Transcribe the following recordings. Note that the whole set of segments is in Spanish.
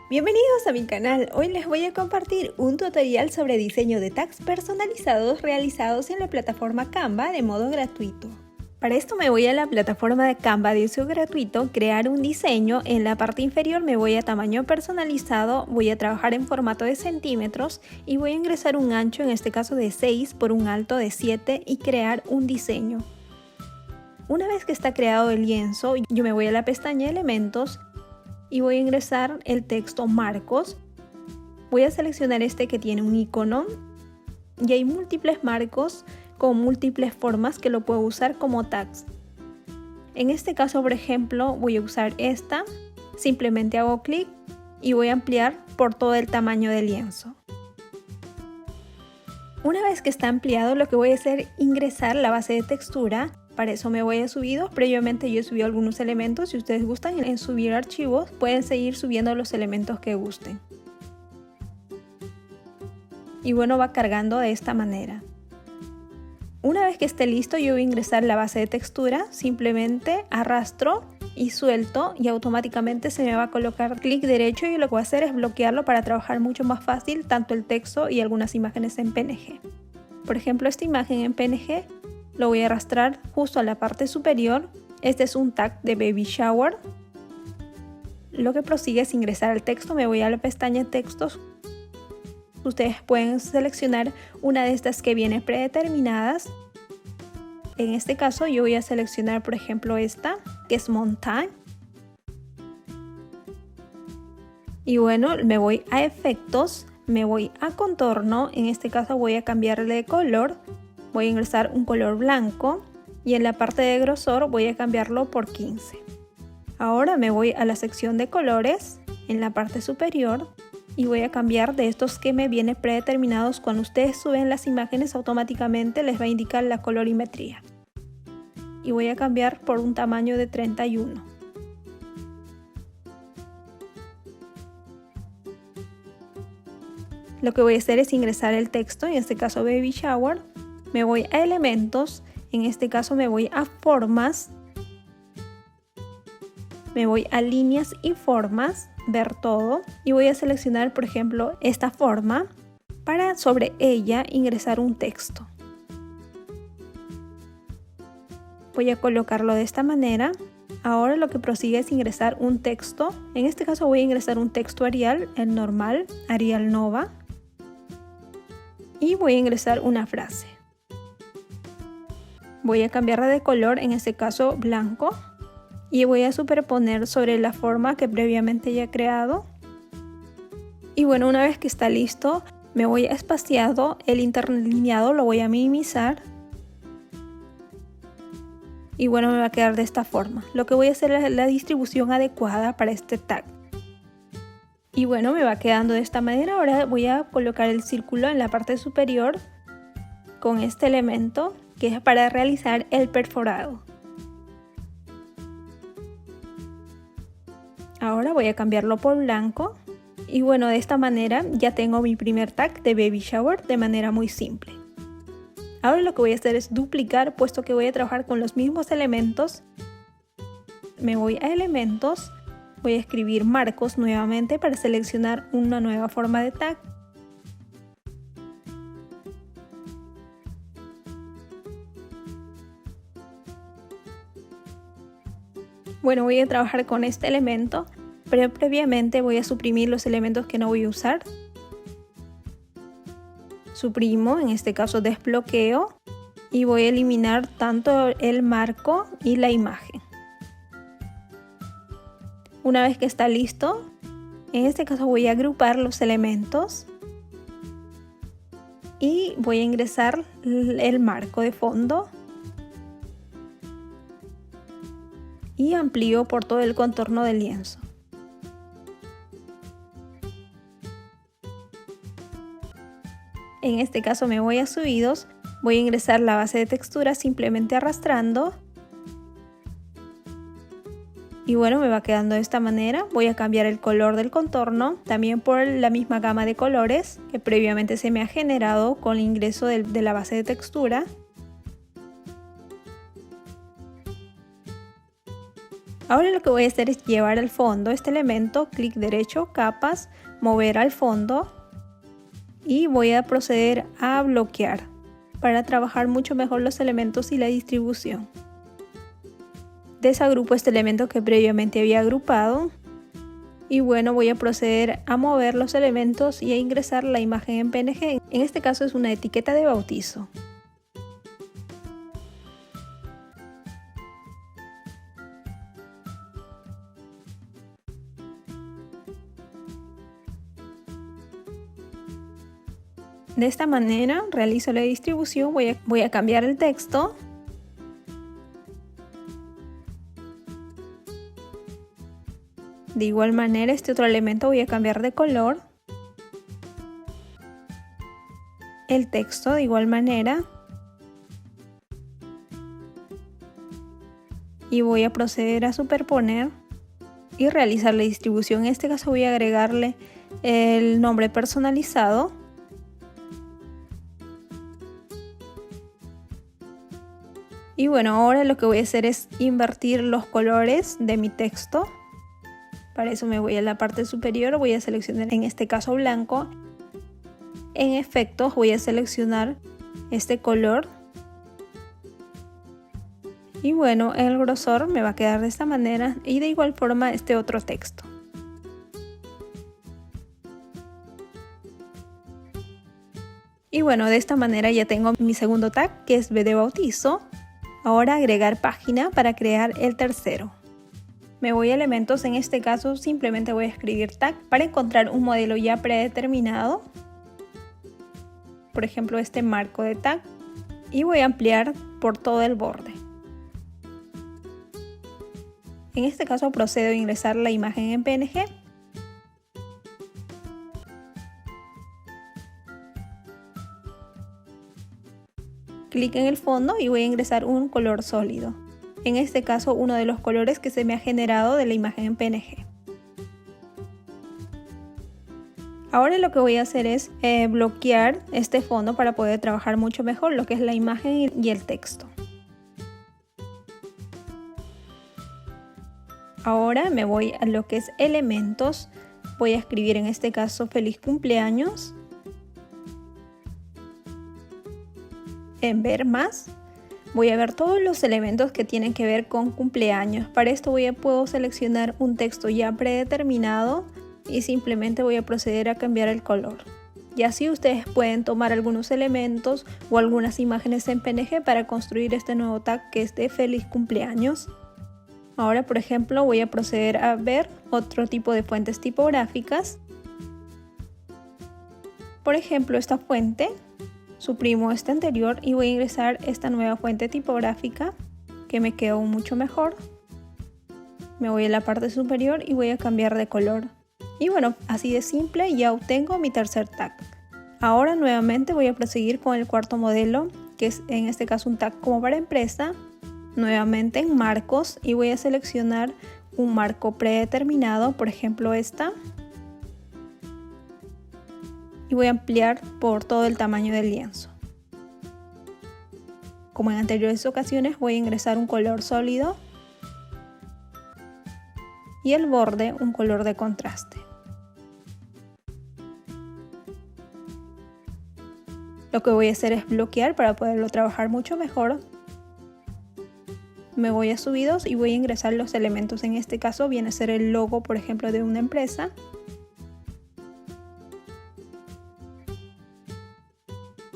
Bienvenidos a mi canal. Hoy les voy a compartir un tutorial sobre diseño de tags personalizados realizados en la plataforma Canva de modo gratuito. Para esto me voy a la plataforma de Canva de uso gratuito, crear un diseño. En la parte inferior me voy a tamaño personalizado, voy a trabajar en formato de centímetros y voy a ingresar un ancho, en este caso de 6 por un alto de 7 y crear un diseño. Una vez que está creado el lienzo, yo me voy a la pestaña Elementos y voy a ingresar el texto marcos. Voy a seleccionar este que tiene un icono y hay múltiples marcos con múltiples formas que lo puedo usar como tags. En este caso, por ejemplo, voy a usar esta. Simplemente hago clic y voy a ampliar por todo el tamaño del lienzo. Una vez que está ampliado, lo que voy a hacer es ingresar la base de textura. Para eso me voy a subidos. Previamente yo he subido algunos elementos. Si ustedes gustan en subir archivos, pueden seguir subiendo los elementos que gusten. Y bueno, va cargando de esta manera. Una vez que esté listo, yo voy a ingresar la base de textura. Simplemente arrastro y suelto y automáticamente se me va a colocar clic derecho, y lo que voy a hacer es bloquearlo para trabajar mucho más fácil tanto el texto y algunas imágenes en PNG. Por ejemplo, esta imagen en PNG lo voy a arrastrar justo a la parte superior. Este es un tag de Baby Shower. Lo que prosigue es ingresar al texto. Me voy a la pestaña Textos. Ustedes pueden seleccionar una de estas que viene predeterminadas. En este caso yo voy a seleccionar, por ejemplo, esta, que es Montagne. Y bueno, me voy a Efectos, me voy a Contorno. En este caso voy a cambiarle de color. Voy a ingresar un color blanco y en la parte de grosor voy a cambiarlo por 15. Ahora me voy a la sección de colores en la parte superior y voy a cambiar de estos que me vienen predeterminados. Cuando ustedes suben las imágenes, automáticamente les va a indicar la colorimetría. Y voy a cambiar por un tamaño de 31. Lo que voy a hacer es ingresar el texto, en este caso Baby Shower. Me voy a Elementos, en este caso me voy a Formas. Me voy a Líneas y Formas, ver todo. Y voy a seleccionar, por ejemplo, esta forma para sobre ella ingresar un texto. Voy a colocarlo de esta manera. Ahora lo que prosigue es ingresar un texto. En este caso voy a ingresar un texto Arial, el normal, Arial Nova. Y voy a ingresar una frase. Voy a cambiarla de color, en este caso blanco, y voy a superponer sobre la forma que previamente ya he creado. Y bueno, una vez que está listo, me voy a espaciado, el interlineado lo voy a minimizar. Y bueno, me va a quedar de esta forma. Lo que voy a hacer es la distribución adecuada para este tag. Y bueno, me va quedando de esta manera. Ahora voy a colocar el círculo en la parte superior con este elemento, que es para realizar el perforado. Ahora voy a cambiarlo por blanco. Y bueno, de esta manera ya tengo mi primer tag de Baby Shower de manera muy simple. Ahora lo que voy a hacer es duplicar, puesto que voy a trabajar con los mismos elementos. Me voy a Elementos, voy a escribir Marcos nuevamente para seleccionar una nueva forma de tag. Bueno, voy a trabajar con este elemento, pero previamente voy a suprimir los elementos que no voy a usar. Suprimo, en este caso desbloqueo, y voy a eliminar tanto el marco y la imagen. Una vez que está listo, en este caso voy a agrupar los elementos y voy a ingresar el marco de fondo. Y amplío por todo el contorno del lienzo. En este caso me voy a subidos, voy a ingresar la base de textura simplemente arrastrando. Y bueno, me va quedando de esta manera. Voy a cambiar el color del contorno, también por la misma gama de colores que previamente se me ha generado con el ingreso de la base de textura. Ahora lo que voy a hacer es llevar al fondo este elemento, clic derecho, capas, mover al fondo y voy a proceder a bloquear para trabajar mucho mejor los elementos y la distribución. Desagrupo este elemento que previamente había agrupado y bueno, voy a proceder a mover los elementos y a ingresar la imagen en PNG. En este caso es una etiqueta de bautizo. De esta manera realizo la distribución, voy a cambiar el texto. De igual manera este otro elemento voy a cambiar de color. El texto de igual manera. Y voy a proceder a superponer y realizar la distribución. En este caso voy a agregarle el nombre personalizado. Y bueno, ahora lo que voy a hacer es invertir los colores de mi texto. Para eso me voy a la parte superior, voy a seleccionar en este caso blanco. En efectos voy a seleccionar este color. Y bueno, el grosor me va a quedar de esta manera y de igual forma este otro texto. Y bueno, de esta manera ya tengo mi segundo tag, que es B de bautizo. Ahora agregar página para crear el tercero. Me voy a elementos, en este caso simplemente voy a escribir tag para encontrar un modelo ya predeterminado. Por ejemplo este marco de tag y voy a ampliar por todo el borde. En este caso procedo a ingresar la imagen en PNG. Clic en el fondo y voy a ingresar un color sólido. En este caso uno de los colores que se me ha generado de la imagen en PNG. Ahora lo que voy a hacer es bloquear este fondo para poder trabajar mucho mejor lo que es la imagen y el texto. Ahora me voy a lo que es elementos. Voy a escribir en este caso feliz cumpleaños. En ver más, voy a ver todos los elementos que tienen que ver con cumpleaños. Para esto puedo seleccionar un texto ya predeterminado y simplemente voy a proceder a cambiar el color. Y así ustedes pueden tomar algunos elementos o algunas imágenes en PNG para construir este nuevo tag que es de feliz cumpleaños. Ahora, por ejemplo, voy a proceder a ver otro tipo de fuentes tipográficas. Por ejemplo, esta fuente. Suprimo esta anterior y voy a ingresar esta nueva fuente tipográfica que me quedó mucho mejor. Me voy a la parte superior y voy a cambiar de color. Y bueno, así de simple ya obtengo mi tercer tag. Ahora nuevamente voy a proseguir con el cuarto modelo, que es en este caso un tag como para empresa. Nuevamente en marcos y voy a seleccionar un marco predeterminado, por ejemplo esta. Y voy a ampliar por todo el tamaño del lienzo. Como en anteriores ocasiones voy a ingresar un color sólido y el borde un color de contraste. Lo que voy a hacer es bloquear para poderlo trabajar mucho mejor. Me voy a subidos y voy a ingresar los elementos. En este caso viene a ser el logo, por ejemplo, de una empresa.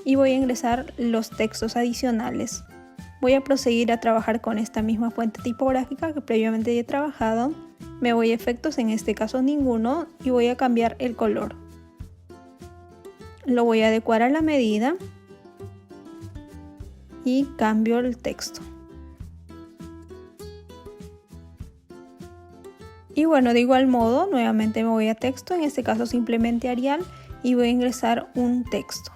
Y voy a ingresar los textos adicionales. Voy a proseguir a trabajar con esta misma fuente tipográfica que previamente he trabajado. Me voy a efectos, en este caso ninguno, y voy a cambiar el color. Lo voy a adecuar a la medida y cambio el texto. Y bueno, de igual modo, nuevamente me voy a texto, en este caso simplemente Arial, y voy a ingresar un texto.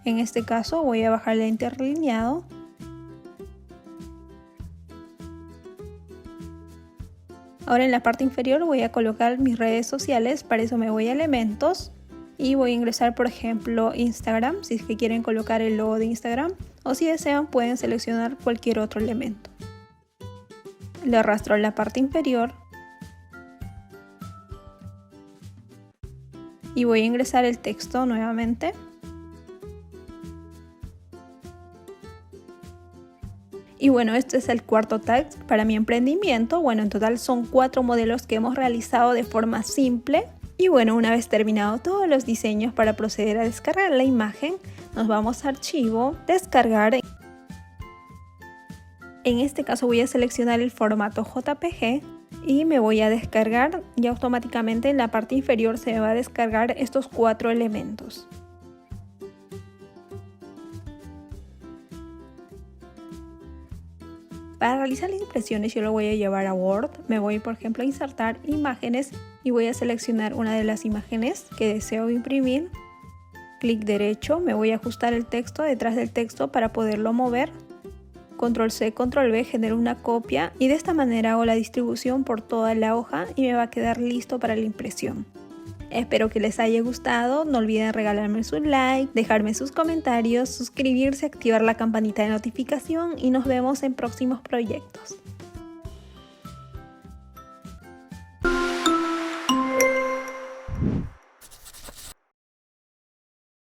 En este caso voy a bajar el interlineado. Ahora en la parte inferior voy a colocar mis redes sociales, para eso me voy a elementos y voy a ingresar por ejemplo Instagram, si es que quieren colocar el logo de Instagram, o si desean pueden seleccionar cualquier otro elemento. lo arrastro en la parte inferior y voy a ingresar el texto nuevamente. Y bueno, este es el cuarto tag para mi emprendimiento. Bueno, en total son 4 modelos que hemos realizado de forma simple. Y bueno, una vez terminado todos los diseños, para proceder a descargar la imagen, nos vamos a archivo, descargar. En este caso voy a seleccionar el formato JPG y me voy a descargar, y automáticamente en la parte inferior se me va a descargar estos 4 elementos. Para realizar las impresiones yo lo voy a llevar a Word. Me voy, por ejemplo, a insertar imágenes y voy a seleccionar una de las imágenes que deseo imprimir. Clic derecho, me voy a ajustar el texto detrás del texto para poderlo mover. Control C, Control V, genero una copia y de esta manera hago la distribución por toda la hoja y me va a quedar listo para la impresión. Espero que les haya gustado, no olviden regalarme su like, dejarme sus comentarios, suscribirse, activar la campanita de notificación y nos vemos en próximos proyectos.